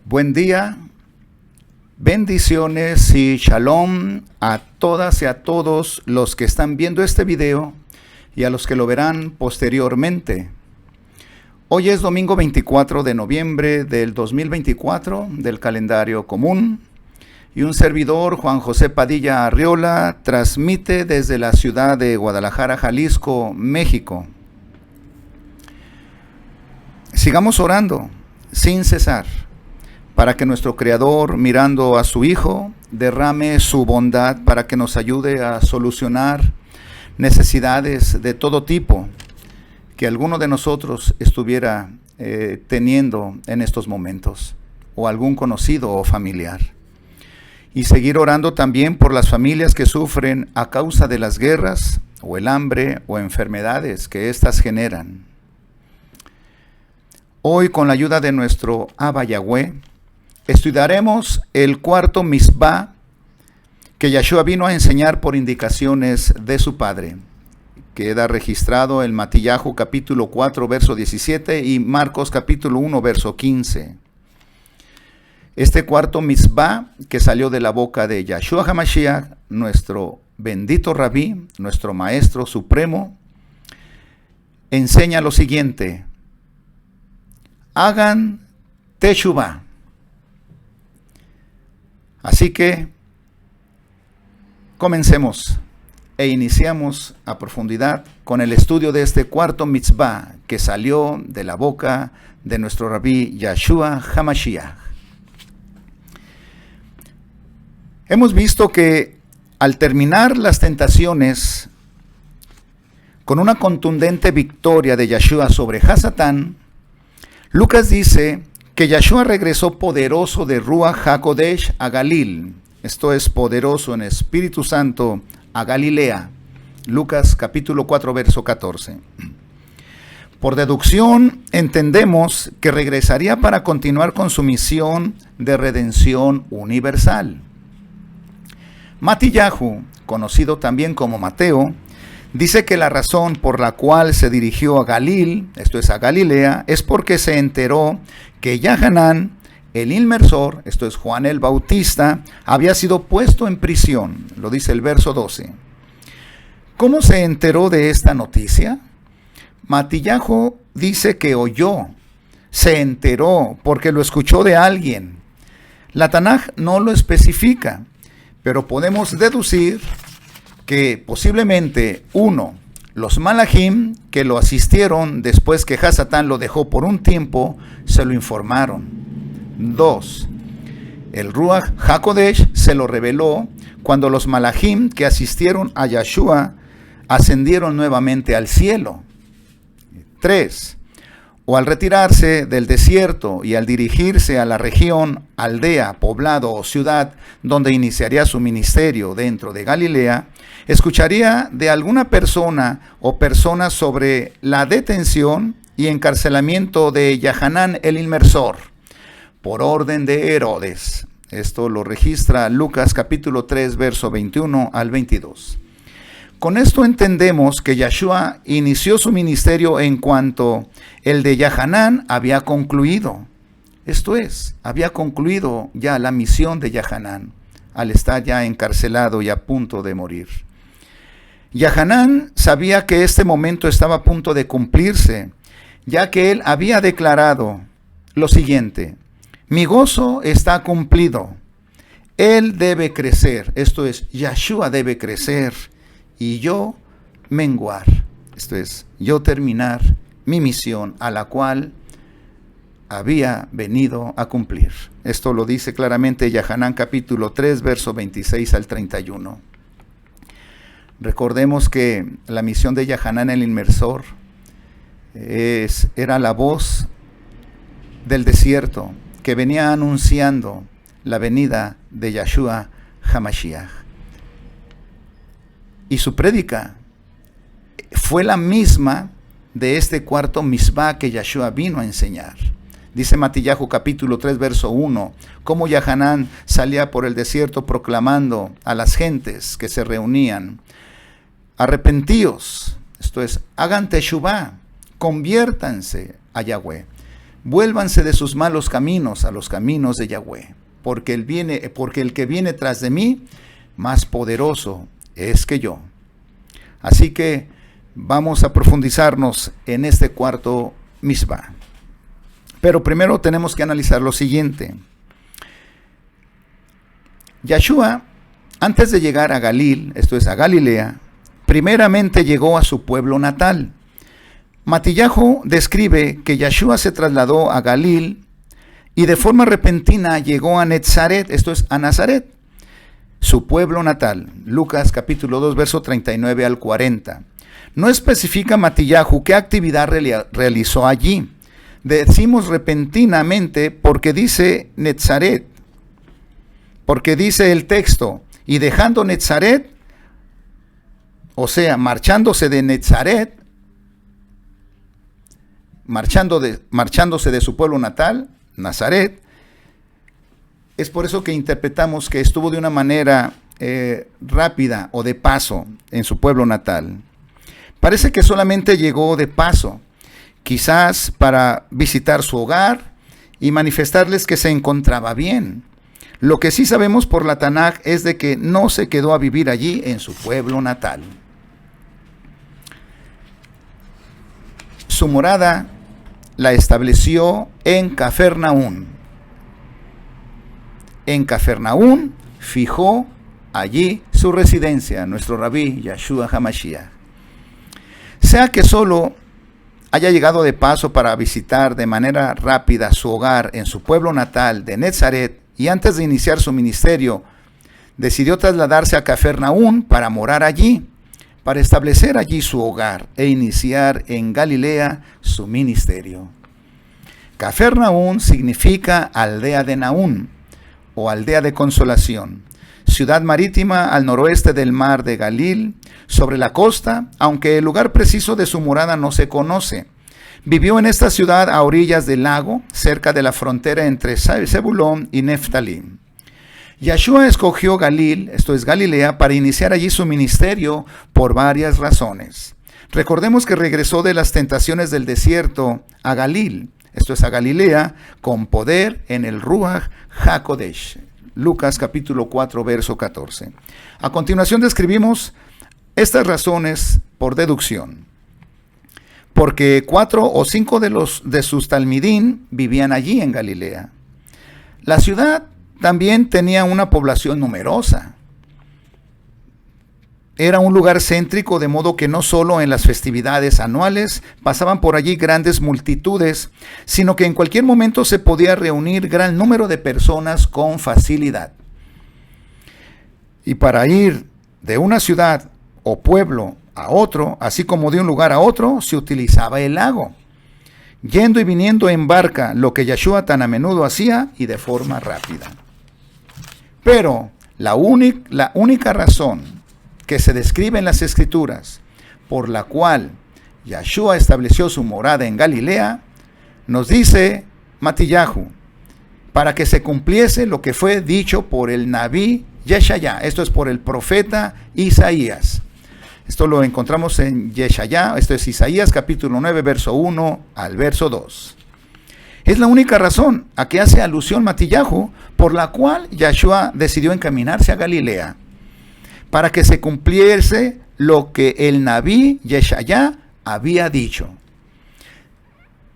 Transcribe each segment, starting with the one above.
Buen día, bendiciones y shalom a todas y a todos los que están viendo este video y a los que lo verán posteriormente. Hoy es domingo 24 de noviembre del 2024 del calendario común y un servidor, Juan José Padilla Arriola, transmite desde la ciudad de Guadalajara, Jalisco, México. Sigamos orando sin cesar, para que nuestro Creador, mirando a su Hijo, derrame su bondad para que nos ayude a solucionar necesidades de todo tipo que alguno de nosotros estuviera teniendo en estos momentos, o algún conocido o familiar. Y seguir orando también por las familias que sufren a causa de las guerras, o el hambre, o enfermedades que éstas generan. Hoy, con la ayuda de nuestro Abba Yahweh, estudiaremos el cuarto Mitzvah que Yahshua vino a enseñar por indicaciones de su Padre. Queda registrado en Matillahu capítulo 4, verso 17 y Marcos capítulo 1, verso 15. Este cuarto Mitzvah que salió de la boca de Yahshua HaMashiach, nuestro bendito Rabí, nuestro Maestro Supremo, enseña lo siguiente: hagan Teshuvah. Así que comencemos e iniciamos a profundidad con el estudio de este cuarto mitzvah que salió de la boca de nuestro Rabí Yahshua HaMashiach. Hemos visto que al terminar las tentaciones con una contundente victoria de Yahshua sobre Hasatán, Lucas dice que Yahshua regresó poderoso de Ruach HaKodesh a Galil, esto es, poderoso en Espíritu Santo a Galilea. Lucas capítulo 4, verso 14. Por deducción, entendemos que regresaría para continuar con su misión de redención universal. Matillahu, conocido también como Mateo, dice que la razón por la cual se dirigió a Galil, esto es a Galilea, es porque se enteró que Yahanán, el inmersor, esto es Juan el Bautista, había sido puesto en prisión, lo dice el verso 12. ¿Cómo se enteró de esta noticia? Matillahu dice que oyó, se enteró porque lo escuchó de alguien. La Tanaj no lo especifica, pero podemos deducir que posiblemente, uno, los malajim que lo asistieron después que Hasatán lo dejó por un tiempo, se lo informaron. Dos, el Ruach HaKodesh se lo reveló cuando los malajim que asistieron a Yahshua ascendieron nuevamente al cielo. Tres, o al retirarse del desierto y al dirigirse a la región, aldea, poblado o ciudad donde iniciaría su ministerio dentro de Galilea, escucharía de alguna persona o personas sobre la detención y encarcelamiento de Yahanán el inmersor, por orden de Herodes. Esto lo registra Lucas capítulo 3, verso 21 al 22. Con esto entendemos que Yahshua inició su ministerio en cuanto el de Yahanán había concluido. Esto es, había concluido ya la misión de Yahanán, al estar ya encarcelado y a punto de morir. Yahanán sabía que este momento estaba a punto de cumplirse, ya que él había declarado lo siguiente: mi gozo está cumplido, él debe crecer, esto es, Yahshua debe crecer, y yo menguar, esto es, yo terminar mi misión a la cual había venido a cumplir. Esto lo dice claramente Yahanán capítulo 3, verso 26 al 31. Recordemos que la misión de Yahanán el inmersor era la voz del desierto que venía anunciando la venida de Yahshua HaMashiach. Y su prédica fue la misma de este cuarto mitzvah que Yahshua vino a enseñar. Dice Matillahu capítulo 3, verso 1, cómo Yahanán salía por el desierto proclamando a las gentes que se reunían: arrepentíos, esto es, hagan teshuvah, conviértanse a Yahweh. vuélvanse de sus malos caminos a los caminos de Yahweh, porque el que viene tras de mí, más poderoso es que yo. Así que vamos a profundizarnos en este cuarto misbah. Pero primero tenemos que analizar lo siguiente. Yahshua, antes de llegar a Galil, esto es a Galilea, primeramente llegó a su pueblo natal. Matillahu describe que Yahshua se trasladó a Galil y de forma repentina llegó a Netzaret, esto es a Nazaret, su pueblo natal. Lucas capítulo 2, verso 39 al 40. No especifica Matillahu qué actividad realizó allí. Decimos repentinamente porque dice Netzaret, porque dice el texto, y dejando Netzaret, o sea, marchándose de Netzaret, marchándose de su pueblo natal, Nazaret. Es por eso que interpretamos que estuvo de una manera rápida o de paso en su pueblo natal. Parece que solamente llegó de paso, quizás para visitar su hogar y manifestarles que se encontraba bien. Lo que sí sabemos por la Tanaj es de que no se quedó a vivir allí en su pueblo natal. Su morada la estableció en Cafarnaún. En Cafarnaún fijó allí su residencia, nuestro rabí Yahshua HaMashiach. Sea que solo haya llegado de paso para visitar de manera rápida su hogar en su pueblo natal de Netzaret y antes de iniciar su ministerio, decidió trasladarse a Cafarnaún para morar allí, para establecer allí su hogar e iniciar en Galilea su ministerio. Cafarnaún significa aldea de Naún o aldea de consolación, ciudad marítima al noroeste del mar de Galil, sobre la costa, aunque el lugar preciso de su morada no se conoce. Vivió en esta ciudad a orillas del lago, cerca de la frontera entre Zebulón y Neftalí. Yahshua escogió Galil, esto es Galilea, para iniciar allí su ministerio por varias razones. Recordemos que regresó de las tentaciones del desierto a Galil, esto es a Galilea, con poder en el Ruach HaKodesh. Lucas capítulo 4, verso 14. A continuación describimos estas razones por deducción. Porque 4 o 5 de sus talmidín vivían allí en Galilea. La ciudad también tenía una población numerosa. Era un lugar céntrico, de modo que no solo en las festividades anuales pasaban por allí grandes multitudes, sino que en cualquier momento se podía reunir gran número de personas con facilidad. Y para ir de una ciudad o pueblo a otro, así como de un lugar a otro, se utilizaba el lago, yendo y viniendo en barca, lo que Yahshua tan a menudo hacía y de forma rápida. Pero la única razón que se describe en las Escrituras por la cual Yahshua estableció su morada en Galilea, nos dice Matillahu, para que se cumpliese lo que fue dicho por el Nabí Yeshaya, esto es por el profeta Isaías. Esto lo encontramos en Yeshaya, esto es Isaías capítulo 9, verso 1 al verso 2. Es la única razón a que hace alusión Matillahu por la cual Yahshua decidió encaminarse a Galilea, para que se cumpliese lo que el Nabí Yeshaya había dicho.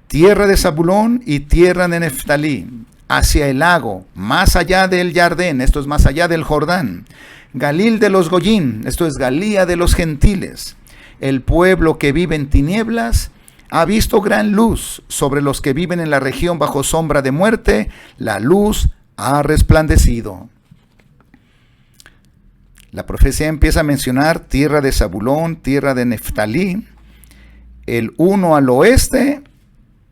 Tierra de Zabulón y tierra de Neftalí, hacia el lago, más allá del Jardén, esto es más allá del Jordán. Galil de los Goyim, esto es Galía de los gentiles. El pueblo que vive en tinieblas ha visto gran luz. Sobre los que viven en la región bajo sombra de muerte, la luz ha resplandecido. La profecía empieza a mencionar tierra de Zabulón, tierra de Neftalí, el uno al oeste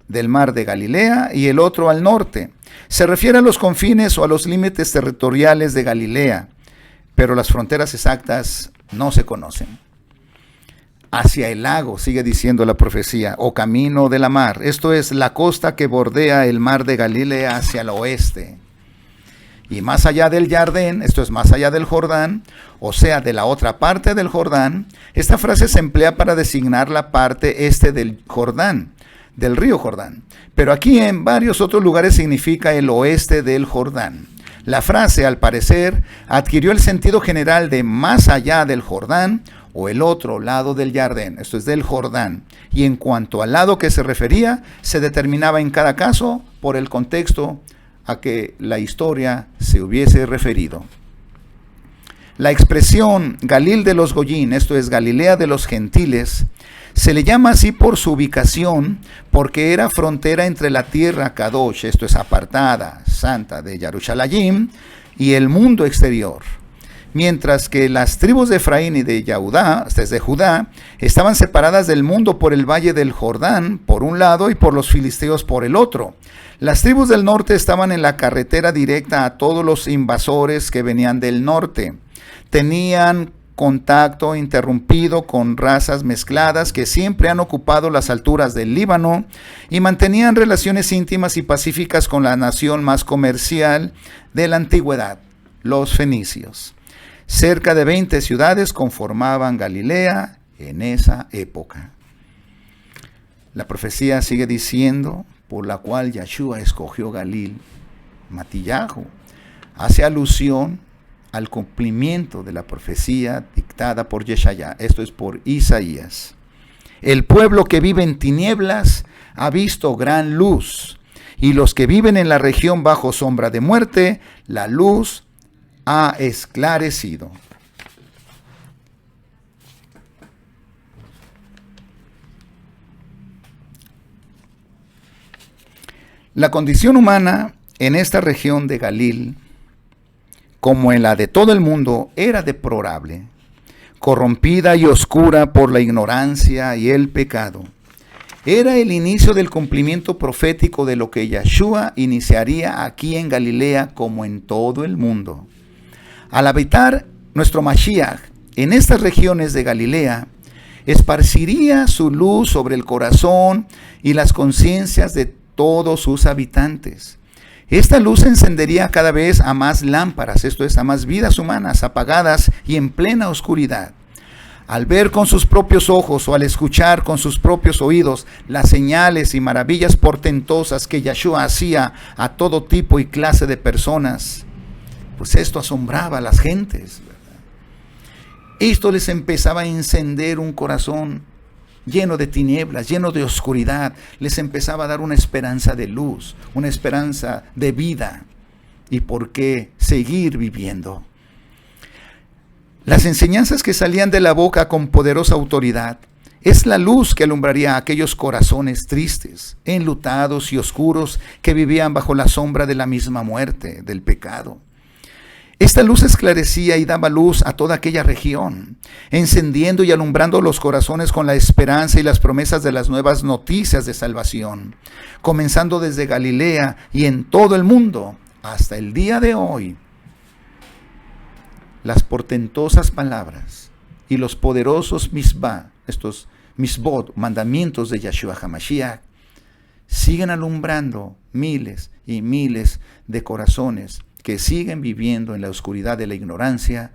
del mar de Galilea y el otro al norte. Se refiere a los confines o a los límites territoriales de Galilea, pero las fronteras exactas no se conocen. Hacia el lago, sigue diciendo la profecía, o camino de la mar. Esto es la costa que bordea el mar de Galilea hacia el oeste. Y más allá del Jardín, esto es más allá del Jordán, o sea, de la otra parte del Jordán. Esta frase se emplea para designar la parte este del Jordán, del río Jordán. Pero aquí en varios otros lugares significa el oeste del Jordán. La frase, al parecer, adquirió el sentido general de más allá del Jordán o el otro lado del Jardín, esto es del Jordán. Y en cuanto al lado que se refería, se determinaba en cada caso por el contexto a que la historia se hubiese referido. La expresión Galil de los Goyín, esto es Galilea de los gentiles, se le llama así por su ubicación, porque era frontera entre la tierra Kadosh, esto es apartada, santa de Jerusalén, y el mundo exterior. Mientras que las tribus de Efraín y de Judá, estaban separadas del mundo por el valle del Jordán, por un lado, y por los filisteos por el otro. Las tribus del norte estaban en la carretera directa a todos los invasores que venían del norte. Tenían contacto interrumpido con razas mezcladas que siempre han ocupado las alturas del Líbano y mantenían relaciones íntimas y pacíficas con la nación más comercial de la antigüedad, los fenicios. Cerca de 20 ciudades conformaban Galilea en esa época. La profecía sigue diciendo, por la cual Yahshua escogió Galil, Matillahu, hace alusión al cumplimiento de la profecía dictada por Yeshaya, esto es por Isaías. El pueblo que vive en tinieblas ha visto gran luz, y los que viven en la región bajo sombra de muerte, la luz ha esclarecido. La condición humana en esta región de Galil, como en la de todo el mundo, era deplorable, corrompida y oscura por la ignorancia y el pecado. Era el inicio del cumplimiento profético de lo que Yahshua iniciaría aquí en Galilea como en todo el mundo. Al habitar nuestro Mashiach en estas regiones de Galilea, esparciría su luz sobre el corazón y las conciencias de todos sus habitantes. Esta luz encendería cada vez a más lámparas, esto es, a más vidas humanas apagadas y en plena oscuridad. Al ver con sus propios ojos o al escuchar con sus propios oídos las señales y maravillas portentosas que Yahshua hacía a todo tipo y clase de personas, pues esto asombraba a las gentes, ¿verdad? Esto les empezaba a encender un corazón lleno de tinieblas, lleno de oscuridad. Les empezaba a dar una esperanza de luz, una esperanza de vida y por qué seguir viviendo. Las enseñanzas que salían de la boca con poderosa autoridad es la luz que alumbraría a aquellos corazones tristes, enlutados y oscuros que vivían bajo la sombra de la misma muerte, del pecado. Esta luz esclarecía y daba luz a toda aquella región, encendiendo y alumbrando los corazones con la esperanza y las promesas de las nuevas noticias de salvación, comenzando desde Galilea y en todo el mundo hasta el día de hoy. Las portentosas palabras y los poderosos misbah, estos misbot, mandamientos de Yahshua HaMashiach, siguen alumbrando miles y miles de corazones que siguen viviendo en la oscuridad de la ignorancia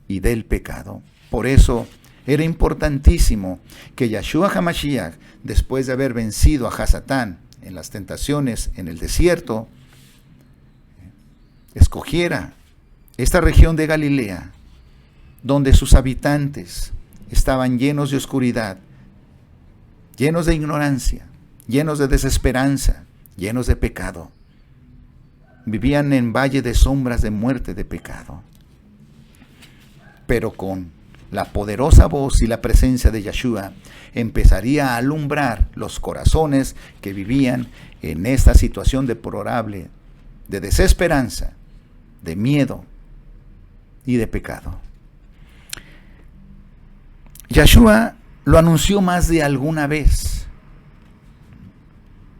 y del pecado. Por eso era importantísimo que Yahshua HaMashiach, después de haber vencido a Hasatán en las tentaciones en el desierto, escogiera esta región de Galilea, donde sus habitantes estaban llenos de oscuridad, llenos de ignorancia, llenos de desesperanza, llenos de pecado. Vivían en valle de sombras de muerte, de pecado. Pero con la poderosa voz y la presencia de Yahshua, empezaría a alumbrar los corazones que vivían en esta situación deplorable, de desesperanza, de miedo y de pecado. Yahshua lo anunció más de alguna vez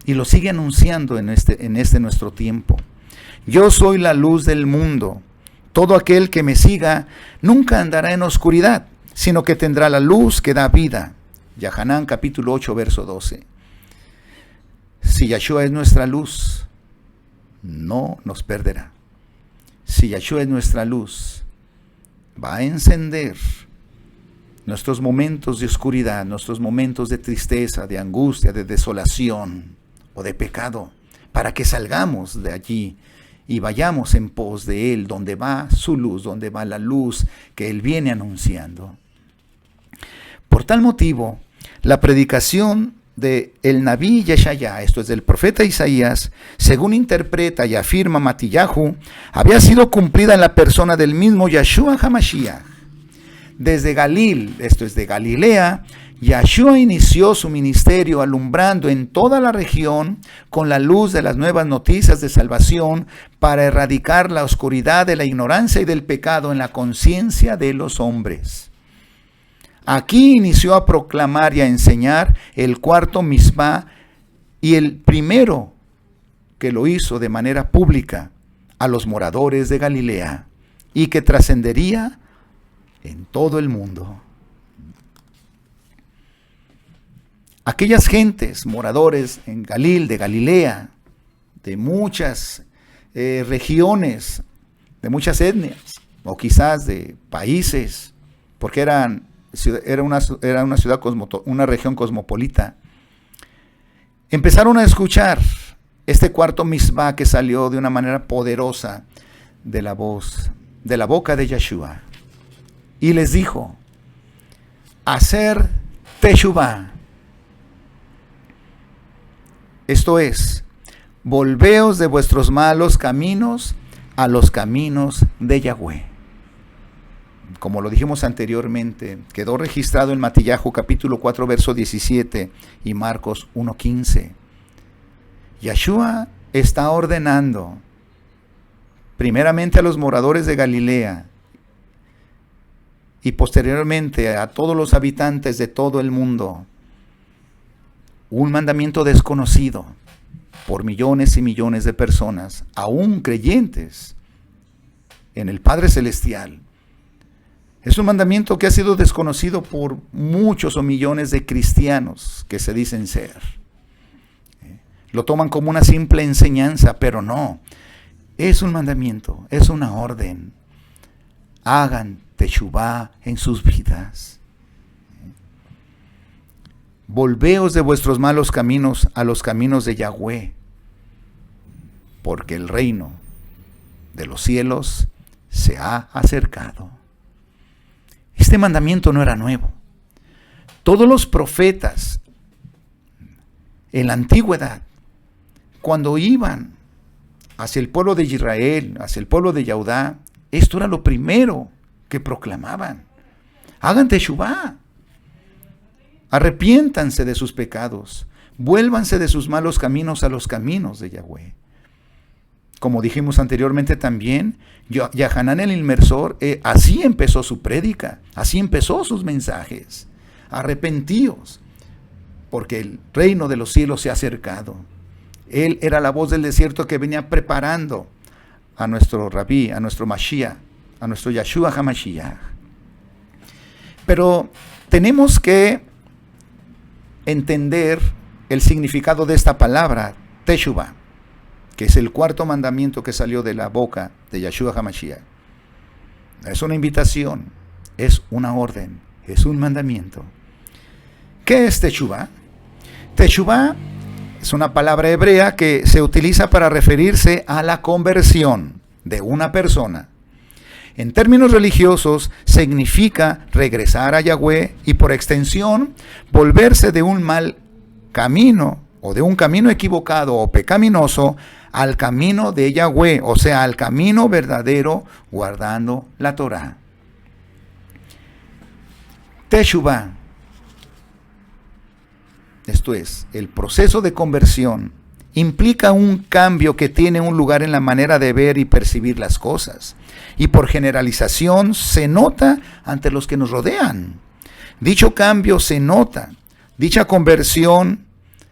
y lo sigue anunciando en este nuestro tiempo. Yo soy la luz del mundo. Todo aquel que me siga nunca andará en oscuridad, sino que tendrá la luz que da vida. Yahanán capítulo 8, verso 12. Si Yahshua es nuestra luz, no nos perderá. Si Yahshua es nuestra luz, va a encender nuestros momentos de oscuridad, nuestros momentos de tristeza, de angustia, de desolación o de pecado, para que salgamos de allí y vayamos en pos de Él, donde va su luz, donde va la luz que Él viene anunciando. Por tal motivo, la predicación de el Nabí Yeshaya, esto es del profeta Isaías, según interpreta y afirma Matillahu, había sido cumplida en la persona del mismo Yeshua HaMashiach. Desde Galil, esto es de Galilea, Yeshua inició su ministerio alumbrando en toda la región con la luz de las nuevas noticias de salvación para erradicar la oscuridad de la ignorancia y del pecado en la conciencia de los hombres. Aquí inició a proclamar y a enseñar el cuarto Mishpah y el primero que lo hizo de manera pública a los moradores de Galilea y que trascendería en todo el mundo. Aquellas gentes, moradores en Galil, de Galilea, de muchas regiones, de muchas etnias, o quizás de países, porque era una ciudad, una región cosmopolita, empezaron a escuchar este cuarto Mishpah que salió de una manera poderosa de la boca de Yeshua. Y les dijo, hacer teshuvah. Esto es, volveos de vuestros malos caminos a los caminos de Yahweh. Como lo dijimos anteriormente, quedó registrado en Matillahu capítulo 4, verso 17 y Marcos 1:15. Yeshua está ordenando primeramente a los moradores de Galilea y posteriormente a todos los habitantes de todo el mundo un mandamiento desconocido por millones y millones de personas, aún creyentes en el Padre Celestial. Es un mandamiento que ha sido desconocido por muchos o millones de cristianos que se dicen ser. Lo toman como una simple enseñanza, pero no. Es un mandamiento, es una orden. Hagan teshuvah en sus vidas. Volveos de vuestros malos caminos a los caminos de Yahweh, porque el reino de los cielos se ha acercado. Este mandamiento no era nuevo. Todos los profetas en la antigüedad, cuando iban hacia el pueblo de Israel, hacia el pueblo de Yahudá, esto era lo primero que proclamaban. Hagan teshuvah. Arrepiéntanse de sus pecados. Vuélvanse de sus malos caminos a los caminos de Yahweh. Como dijimos anteriormente también, Yahanan el Inmersor, así empezó su prédica, así empezó sus mensajes. Arrepentíos, porque el reino de los cielos se ha acercado. Él era la voz del desierto que venía preparando a nuestro Rabí, a nuestro Mashiach, a nuestro Yeshua HaMashiach. Pero tenemos que entender el significado de esta palabra, teshuvah, que es el cuarto mandamiento que salió de la boca de Yeshua HaMashiach. Es una invitación, es una orden, es un mandamiento. ¿Qué es teshuvah? Teshuvah es una palabra hebrea que se utiliza para referirse a la conversión de una persona. En términos religiosos, significa regresar a Yahweh y por extensión, volverse de un mal camino o de un camino equivocado o pecaminoso al camino de Yahweh, o sea, al camino verdadero guardando la Torah. Teshuvah, esto es, el proceso de conversión, implica un cambio que tiene un lugar en la manera de ver y percibir las cosas. Y por generalización se nota ante los que nos rodean. Dicho cambio se nota, dicha conversión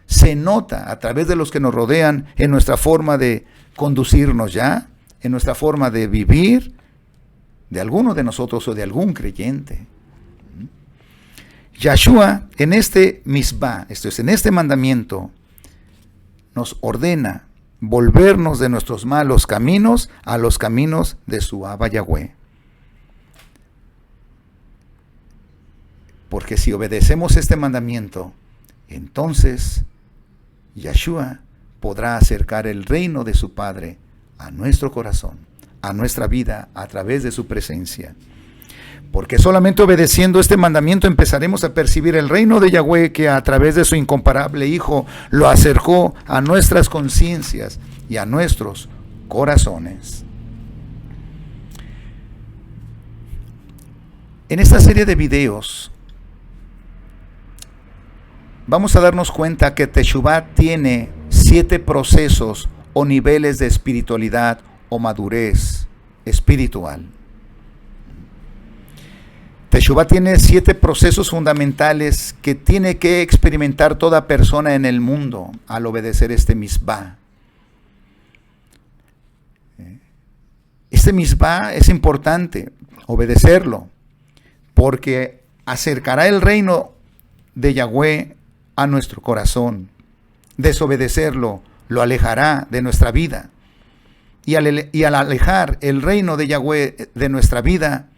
se nota a través de los que nos rodean en nuestra forma de conducirnos ya, en nuestra forma de vivir, de alguno de nosotros o de algún creyente. Yeshua en este Mishpah, esto es, en este mandamiento, nos ordena volvernos de nuestros malos caminos a los caminos de su Abba Yahweh. Porque si obedecemos este mandamiento, entonces Yeshua podrá acercar el reino de su Padre a nuestro corazón, a nuestra vida, a través de su presencia. Porque solamente obedeciendo este mandamiento empezaremos a percibir el reino de Yahweh, que a través de su incomparable Hijo lo acercó a nuestras conciencias y a nuestros corazones. En esta serie de videos vamos a darnos cuenta que Teshuvah tiene 7 procesos o niveles de espiritualidad o madurez espiritual. Teshuvah tiene 7 procesos fundamentales que tiene que experimentar toda persona en el mundo al obedecer este misbah. Este misbah es importante, obedecerlo, porque acercará el reino de Yahweh a nuestro corazón. Desobedecerlo lo alejará de nuestra vida. Y al alejar el reino de Yahweh de nuestra vida,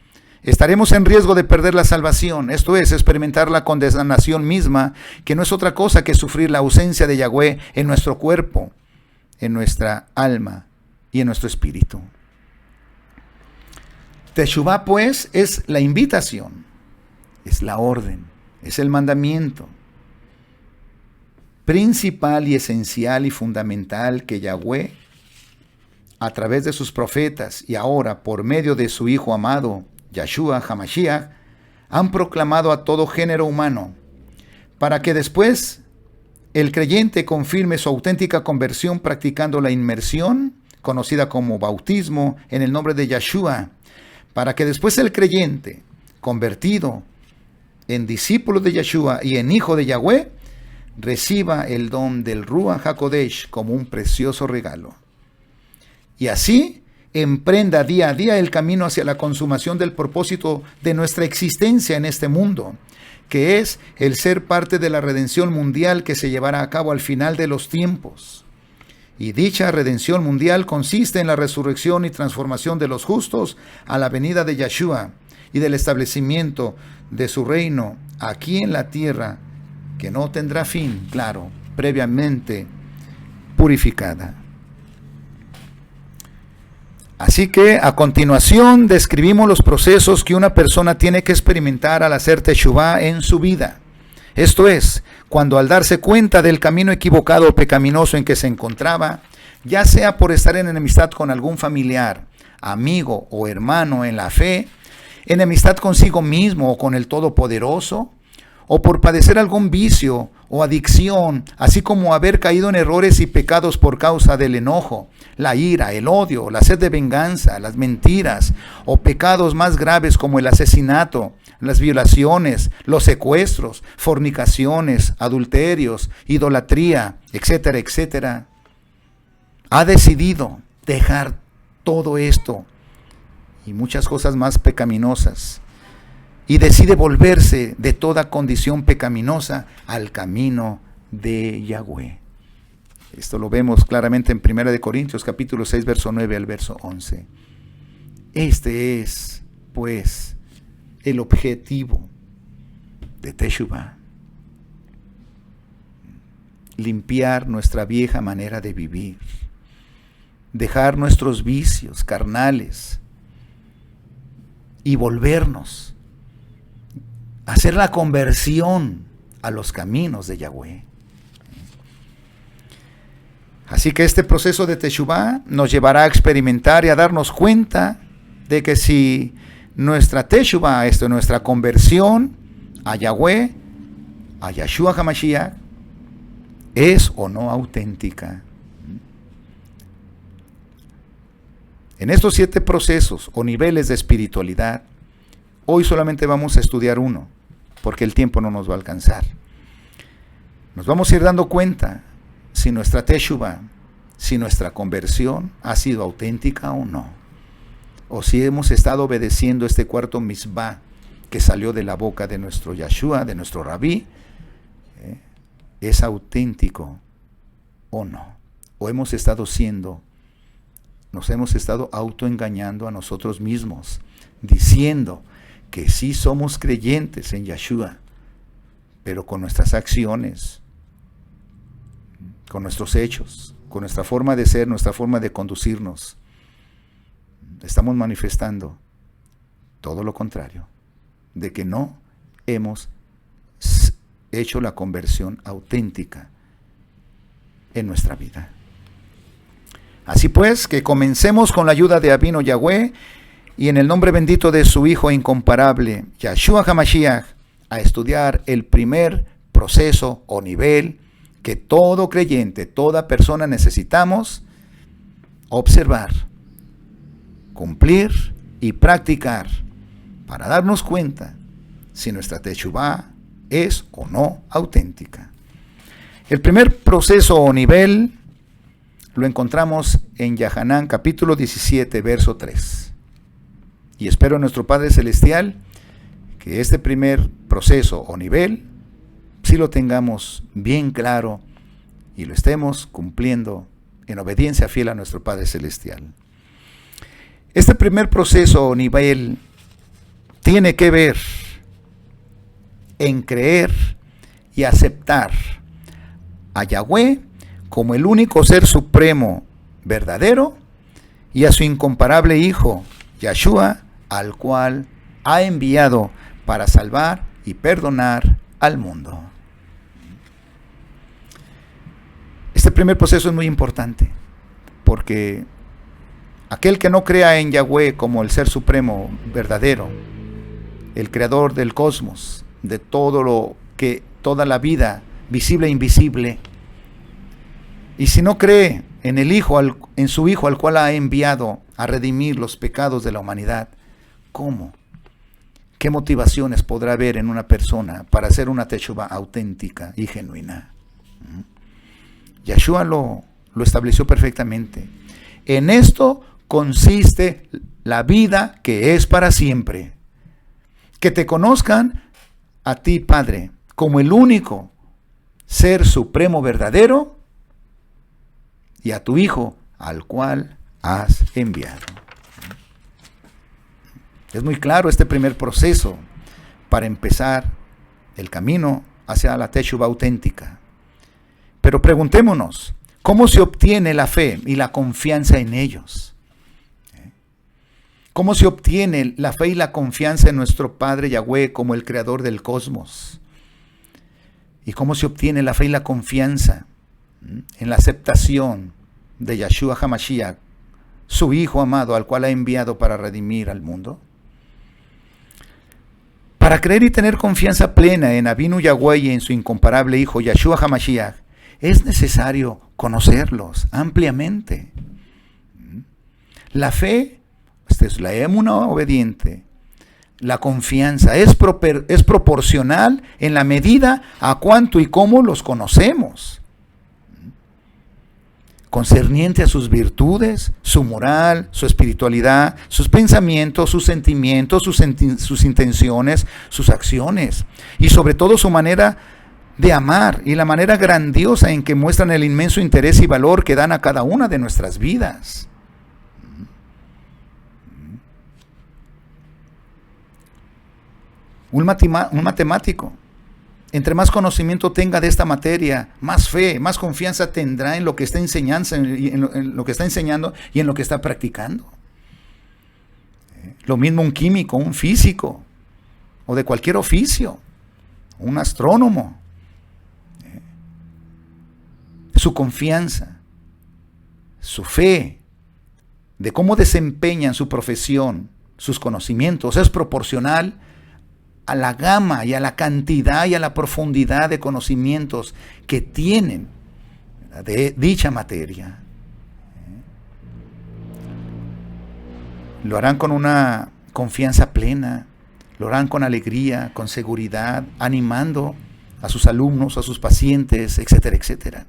estaremos en riesgo de perder la salvación, esto es, experimentar la condenación misma, que no es otra cosa que sufrir la ausencia de Yahweh en nuestro cuerpo, en nuestra alma y en nuestro espíritu. Teshuvah, pues, es la invitación, es la orden, es el mandamiento principal y esencial y fundamental que Yahweh, a través de sus profetas y ahora por medio de su Hijo amado, Yeshua HaMashiach, han proclamado a todo género humano, para que después el creyente confirme su auténtica conversión practicando la inmersión, conocida como bautismo, en el nombre de Yeshua, para que después el creyente, convertido en discípulo de Yeshua y en hijo de Yahweh, reciba el don del Ruach HaKodesh como un precioso regalo. Y así emprenda día a día el camino hacia la consumación del propósito de nuestra existencia en este mundo, que es el ser parte de la redención mundial que se llevará a cabo al final de los tiempos. Y dicha redención mundial consiste en la resurrección y transformación de los justos a la venida de Yeshua y del establecimiento de su reino aquí en la tierra, que no tendrá fin, claro, previamente purificada. Así que a continuación describimos los procesos que una persona tiene que experimentar al hacer Teshuvah en su vida. Esto es, cuando al darse cuenta del camino equivocado o pecaminoso en que se encontraba, ya sea por estar en enemistad con algún familiar, amigo o hermano en la fe, enemistad consigo mismo o con el Todopoderoso, o por padecer algún vicio o adicción, así como haber caído en errores y pecados por causa del enojo, la ira, el odio, la sed de venganza, las mentiras, o pecados más graves como el asesinato, las violaciones, los secuestros, fornicaciones, adulterios, idolatría, etcétera, etcétera. Ha decidido dejar todo esto y muchas cosas más pecaminosas, y decide volverse de toda condición pecaminosa al camino de Yahweh. Esto lo vemos claramente en 1 Corintios capítulo 6, verso 9 al verso 11. Este es, pues, el objetivo de Teshuvah. Limpiar nuestra vieja manera de vivir. Dejar nuestros vicios carnales y volvernos hacer la conversión a los caminos de Yahweh. Así que este proceso de Teshuvah nos llevará a experimentar y a darnos cuenta de que si nuestra Teshuvah, nuestra conversión a Yahweh, a Yeshua HaMashiach, es o no auténtica. En estos 7 procesos o niveles de espiritualidad, hoy solamente vamos a estudiar uno, porque el tiempo no nos va a alcanzar. Nos vamos a ir dando cuenta si nuestra Teshuvah, si nuestra conversión ha sido auténtica o no, o si hemos estado obedeciendo este cuarto misbah que salió de la boca de nuestro Yeshua, de nuestro Rabí, es auténtico o no, o nos hemos estado autoengañando a nosotros mismos, diciendo que sí somos creyentes en Yeshua, pero con nuestras acciones, con nuestros hechos, con nuestra forma de ser, nuestra forma de conducirnos, estamos manifestando todo lo contrario, de que no hemos hecho la conversión auténtica en nuestra vida. Así pues, que comencemos con la ayuda de Abino Yahweh y en el nombre bendito de su Hijo incomparable, Yeshua HaMashiach, a estudiar el primer proceso o nivel que todo creyente, toda persona necesitamos observar, cumplir y practicar para darnos cuenta si nuestra Teshuvá es o no auténtica. El primer proceso o nivel lo encontramos en Yahanán capítulo 17, verso 3. Y espero en nuestro Padre Celestial que este primer proceso o nivel sí lo tengamos bien claro y lo estemos cumpliendo en obediencia fiel a nuestro Padre Celestial. Este primer proceso o nivel tiene que ver en creer y aceptar a Yahweh como el único ser supremo verdadero y a su incomparable Hijo, Yeshua, al cual ha enviado para salvar y perdonar al mundo. Este primer proceso es muy importante porque aquel que no crea en Yahweh como el ser supremo verdadero, el creador del cosmos, de todo lo que, toda la vida, visible e invisible, y si no cree en el Hijo, en su Hijo al cual ha enviado a redimir los pecados de la humanidad, ¿cómo? ¿Qué motivaciones podrá haber en una persona para hacer una teshuvá auténtica y genuina? Yeshua lo estableció perfectamente. En esto consiste la vida que es para siempre. Que te conozcan a ti, Padre, como el único ser supremo verdadero y a tu Hijo al cual has enviado. Es muy claro este primer proceso para empezar el camino hacia la teshuvá auténtica. Pero preguntémonos, ¿cómo se obtiene la fe y la confianza en ellos? ¿Cómo se obtiene la fe y la confianza en nuestro Padre Yahweh como el creador del cosmos? ¿Y cómo se obtiene la fe y la confianza en la aceptación de Yeshua HaMashiach, su Hijo amado, al cual ha enviado para redimir al mundo? Para creer y tener confianza plena en Abinu Yahweh y en su incomparable Hijo, Yeshua HaMashiach, es necesario conocerlos ampliamente. La fe, esta es la emuná obediente, la confianza es proporcional en la medida a cuánto y cómo los conocemos, concerniente a sus virtudes, su moral, su espiritualidad, sus pensamientos, sus sentimientos, sus intenciones, sus acciones y sobre todo su manera de amar y la manera grandiosa en que muestran el inmenso interés y valor que dan a cada una de nuestras vidas. Un matemático, entre más conocimiento tenga de esta materia, más fe, más confianza tendrá en lo que está enseñando, en lo que está enseñando y en lo que está practicando. Lo mismo un químico, un físico, o de cualquier oficio, un astrónomo. Su confianza, su fe, de cómo desempeñan su profesión, sus conocimientos, es proporcional a la gama y a la cantidad y a la profundidad de conocimientos que tienen de dicha materia. Lo harán con una confianza plena, lo harán con alegría, con seguridad, animando a sus alumnos, a sus pacientes, etcétera, etcétera.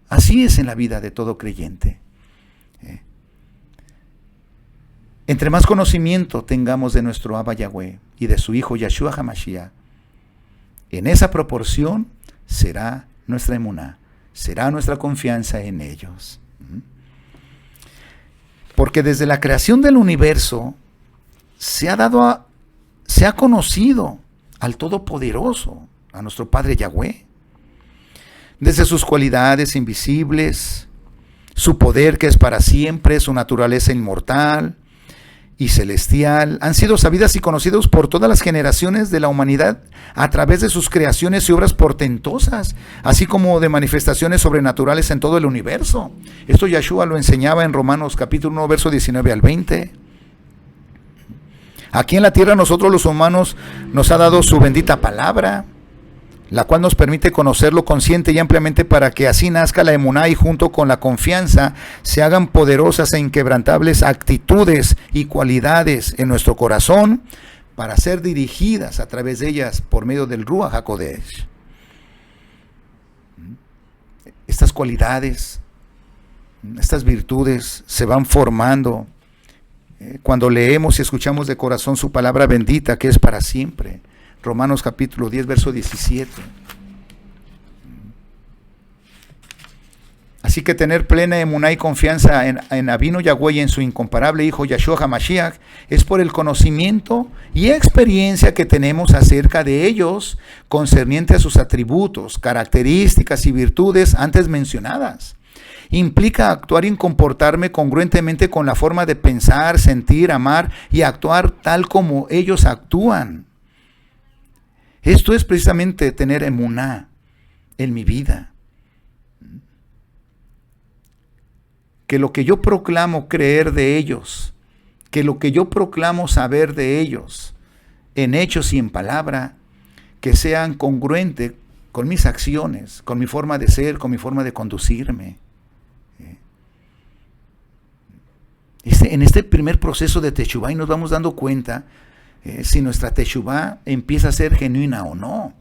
Así es en la vida de todo creyente. Entre más conocimiento tengamos de nuestro Abba Yahweh y de su Hijo Yeshua HaMashiach, en esa proporción será nuestra emuná, será nuestra confianza en ellos. Porque desde la creación del universo se ha dado se ha conocido al Todopoderoso, a nuestro Padre Yahweh. Desde sus cualidades invisibles, su poder que es para siempre, su naturaleza inmortal y celestial, han sido sabidas y conocidos por todas las generaciones de la humanidad a través de sus creaciones y obras portentosas, así como de manifestaciones sobrenaturales en todo el universo. Esto Yahshua lo enseñaba en Romanos capítulo 1, verso 19 al 20. Aquí en la tierra nosotros los humanos nos ha dado su bendita palabra, la cual nos permite conocerlo consciente y ampliamente para que así nazca la emuná y junto con la confianza se hagan poderosas e inquebrantables actitudes y cualidades en nuestro corazón para ser dirigidas a través de ellas por medio del Ruach HaKodesh. Estas cualidades, estas virtudes se van formando cuando leemos y escuchamos de corazón su palabra bendita que es para siempre. Romanos capítulo 10, verso 17. Así que tener plena emuná y confianza en Avinu Yahweh y en su incomparable Hijo Yahshua HaMashiach es por el conocimiento y experiencia que tenemos acerca de ellos concerniente a sus atributos, características y virtudes antes mencionadas. Implica actuar y comportarme congruentemente con la forma de pensar, sentir, amar y actuar tal como ellos actúan. Esto es precisamente tener emuná en mi vida. Que lo que yo proclamo creer de ellos, que lo que yo proclamo saber de ellos, en hechos y en palabra, que sean congruentes con mis acciones, con mi forma de ser, con mi forma de conducirme. En este primer proceso de Teshuvá y nos vamos dando cuenta si nuestra Teshuvá empieza a ser genuina o no.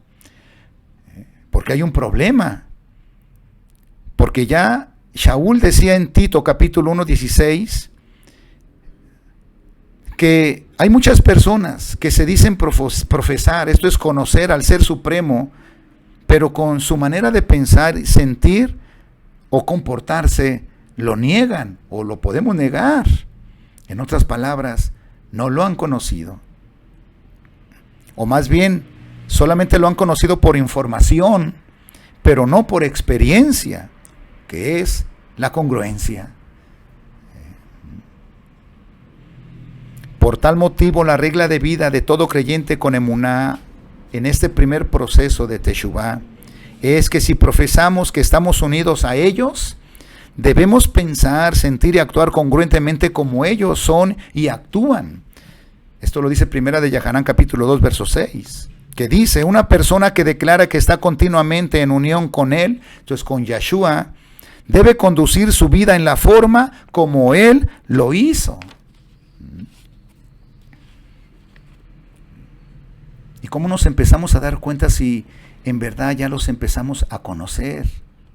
Porque hay un problema. Porque ya Shaul decía en Tito capítulo 1, 16 que hay muchas personas que se dicen profesar, esto es conocer al Ser Supremo, pero con su manera de pensar, sentir o comportarse lo niegan o lo podemos negar. En otras palabras, no lo han conocido. O más bien, solamente lo han conocido por información, pero no por experiencia, que es la congruencia. Por tal motivo, la regla de vida de todo creyente con emuná en este primer proceso de Teshuvá es que si profesamos que estamos unidos a ellos, debemos pensar, sentir y actuar congruentemente como ellos son y actúan. Esto lo dice Primera de Yahanan capítulo 2, verso 6, que dice, una persona que declara que está continuamente en unión con él, entonces con Yahshua, debe conducir su vida en la forma como él lo hizo. ¿Y cómo nos empezamos a dar cuenta si en verdad ya los empezamos a conocer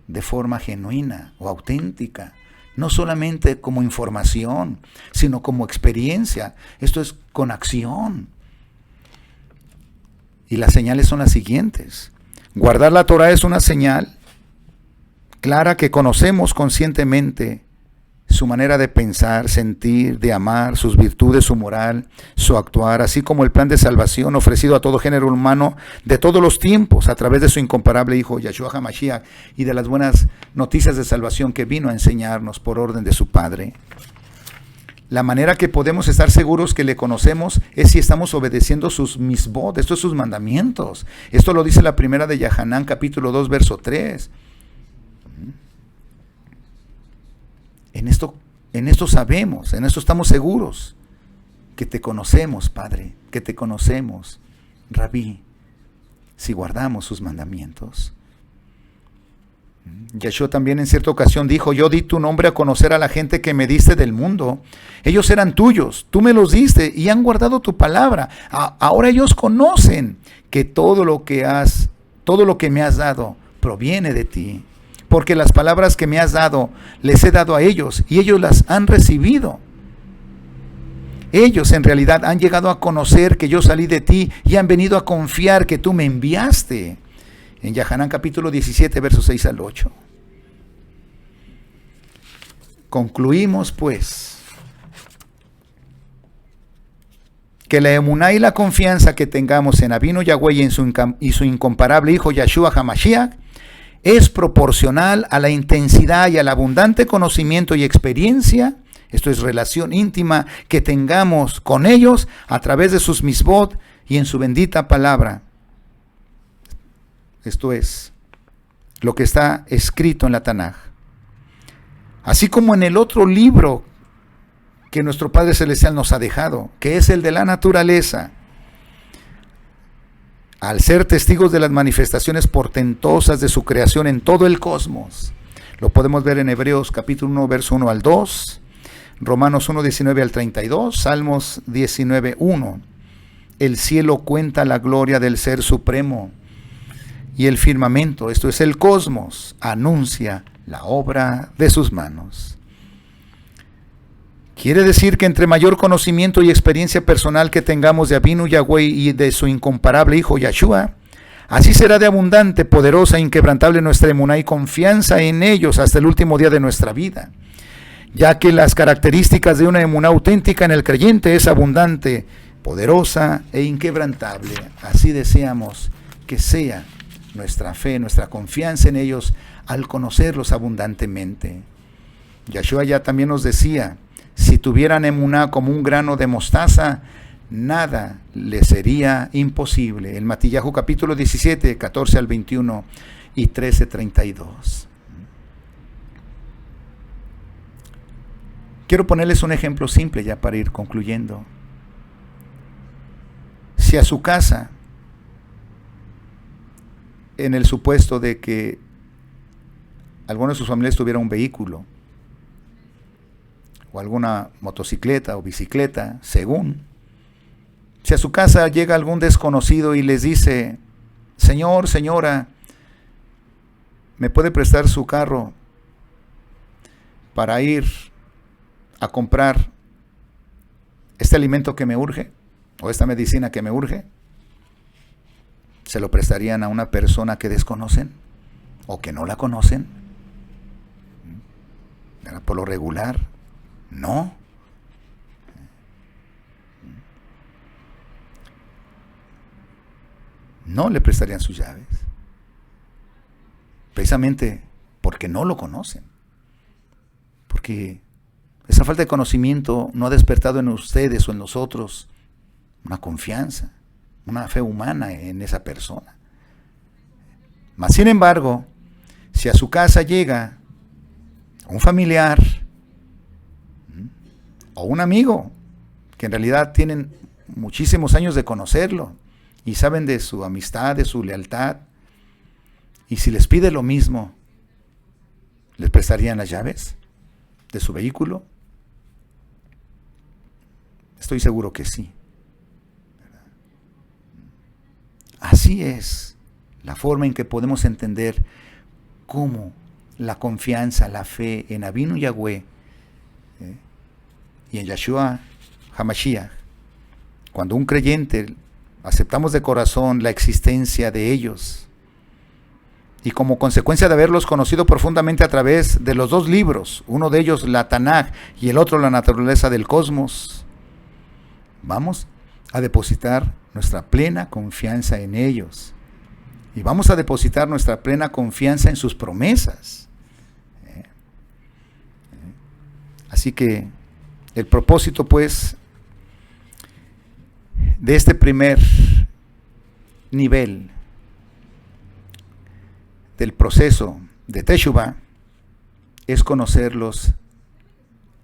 de forma genuina o auténtica? No solamente como información, sino como experiencia. Esto es con acción. Y las señales son las siguientes. Guardar la Torah es una señal clara que conocemos conscientemente su manera de pensar, sentir, de amar, sus virtudes, su moral, su actuar, así como el plan de salvación ofrecido a todo género humano de todos los tiempos a través de su incomparable Hijo Yahshua HaMashiach y de las buenas noticias de salvación que vino a enseñarnos por orden de su Padre. La manera que podemos estar seguros que le conocemos es si estamos obedeciendo sus misbot, estos sus mandamientos. Esto lo dice la Primera de Yahanan capítulo 2, verso 3. En esto sabemos, en esto estamos seguros, que te conocemos, Padre, que te conocemos, Rabí, si guardamos sus mandamientos. Yahshua también en cierta ocasión dijo, yo di tu nombre a conocer a la gente que me diste del mundo. Ellos eran tuyos, tú me los diste y han guardado tu palabra. Ahora ellos conocen que todo lo que me has dado proviene de ti. Porque las palabras que me has dado, les he dado a ellos, y ellos las han recibido. Ellos en realidad han llegado a conocer que yo salí de ti, y han venido a confiar que tú me enviaste. En Yahanan capítulo 17, versos 6 al 8. Concluimos pues que la emuná y la confianza que tengamos en Avinu Yahweh y su incomparable Hijo Yeshua HaMashiach es proporcional a la intensidad y al abundante conocimiento y experiencia, esto es relación íntima, que tengamos con ellos a través de sus misbot y en su bendita palabra. Esto es lo que está escrito en la Tanaj. Así como en el otro libro que nuestro Padre Celestial nos ha dejado, que es el de la naturaleza. Al ser testigos de las manifestaciones portentosas de su creación en todo el cosmos, lo podemos ver en Hebreos capítulo 1, verso 1 al 2, Romanos 1, 19 al 32, Salmos 19, 1. El cielo cuenta la gloria del Ser Supremo, y el firmamento, esto es el cosmos, anuncia la obra de sus manos. Quiere decir que entre mayor conocimiento y experiencia personal que tengamos de Avinu Yahweh y de su incomparable Hijo Yeshua, así será de abundante, poderosa e inquebrantable nuestra emuná y confianza en ellos hasta el último día de nuestra vida, ya que las características de una emuná auténtica en el creyente es abundante, poderosa e inquebrantable. Así deseamos que sea nuestra fe, nuestra confianza en ellos al conocerlos abundantemente. Yeshua ya también nos decía, si tuvieran emuná como un grano de mostaza, nada les sería imposible. En Matillahu capítulo 17, 14 al 21 y 13, 32. Quiero ponerles un ejemplo simple ya para ir concluyendo. Si a su casa, en el supuesto de que alguno de sus familiares tuviera un vehículo, o alguna motocicleta o bicicleta, según. Si a su casa llega algún desconocido y les dice, señor, señora, ¿me puede prestar su carro para ir a comprar este alimento que me urge o esta medicina que me urge? ¿Se lo prestarían a una persona que desconocen o que no la conocen? Por lo regular, no. No le prestarían sus llaves. Precisamente porque no lo conocen. Porque esa falta de conocimiento no ha despertado en ustedes o en nosotros una confianza, una fe humana en esa persona. Mas sin embargo, si a su casa llega un familiar o un amigo, que en realidad tienen muchísimos años de conocerlo y saben de su amistad, de su lealtad, y si les pide lo mismo, ¿les prestarían las llaves de su vehículo? Estoy seguro que sí. Así es la forma en que podemos entender cómo la confianza, la fe en Avinu Yahweh y en Yeshua HaMashiach, cuando un creyente aceptamos de corazón la existencia de ellos y como consecuencia de haberlos conocido profundamente a través de los dos libros, uno de ellos la Tanaj y el otro la naturaleza del cosmos, vamos a depositar nuestra plena confianza en ellos y vamos a depositar nuestra plena confianza en sus promesas. Así que el propósito, pues, de este primer nivel del proceso de Teshuvah es conocerlos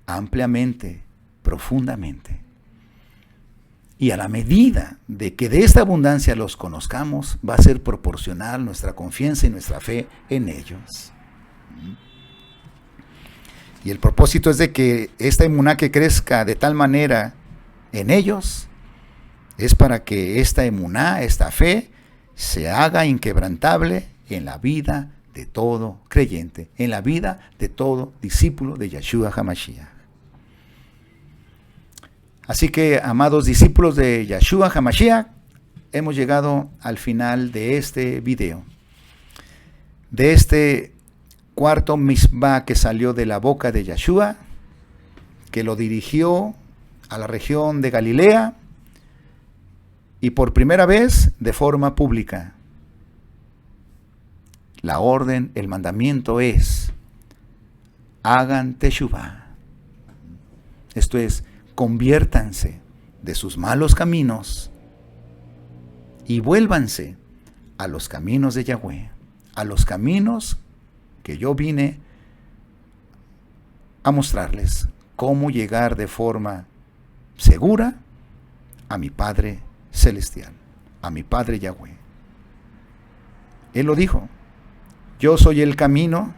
ampliamente, profundamente. Y a la medida de que de esta abundancia los conozcamos, va a ser proporcional nuestra confianza y nuestra fe en ellos. Y el propósito es de que esta emuná que crezca de tal manera en ellos, es para que esta emuná, esta fe, se haga inquebrantable en la vida de todo creyente, en la vida de todo discípulo de Yeshua HaMashiach. Así que, amados discípulos de Yeshua HaMashiach, hemos llegado al final de este video, de este cuarto misbah que salió de la boca de Yeshua, que lo dirigió a la región de Galilea, y por primera vez de forma pública. La orden, el mandamiento es: hagan teshuvá. Esto es, conviértanse de sus malos caminos y vuélvanse a los caminos de Yahweh, a los caminos que yo vine a mostrarles cómo llegar de forma segura a mi Padre Celestial, a mi Padre Yahweh. Él lo dijo: yo soy el camino,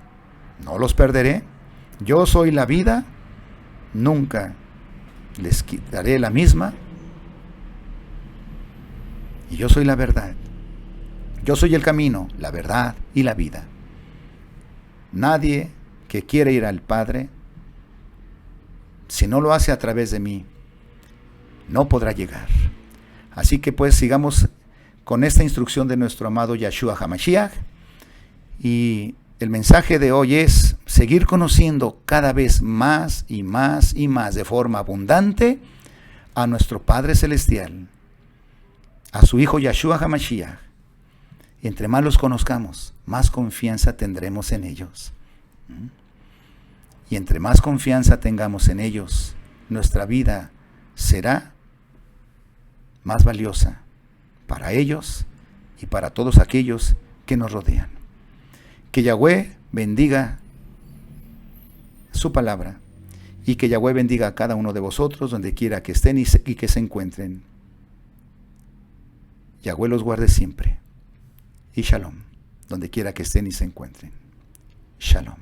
no los perderé. Yo soy la vida, nunca les quitaré la misma. Y yo soy la verdad. Yo soy el camino, la verdad y la vida. Nadie que quiere ir al Padre, si no lo hace a través de mí, no podrá llegar. Así que pues sigamos con esta instrucción de nuestro amado Yahshua HaMashiach. Y el mensaje de hoy es seguir conociendo cada vez más y más y más de forma abundante a nuestro Padre Celestial, a su Hijo Yahshua HaMashiach. Y entre más los conozcamos, más confianza tendremos en ellos. Y entre más confianza tengamos en ellos, nuestra vida será más valiosa para ellos y para todos aquellos que nos rodean. Que Yahweh bendiga su palabra y que Yahweh bendiga a cada uno de vosotros donde quiera que estén y que se encuentren. Yahweh los guarde siempre. Y Shalom, donde quiera que estén y se encuentren. Shalom.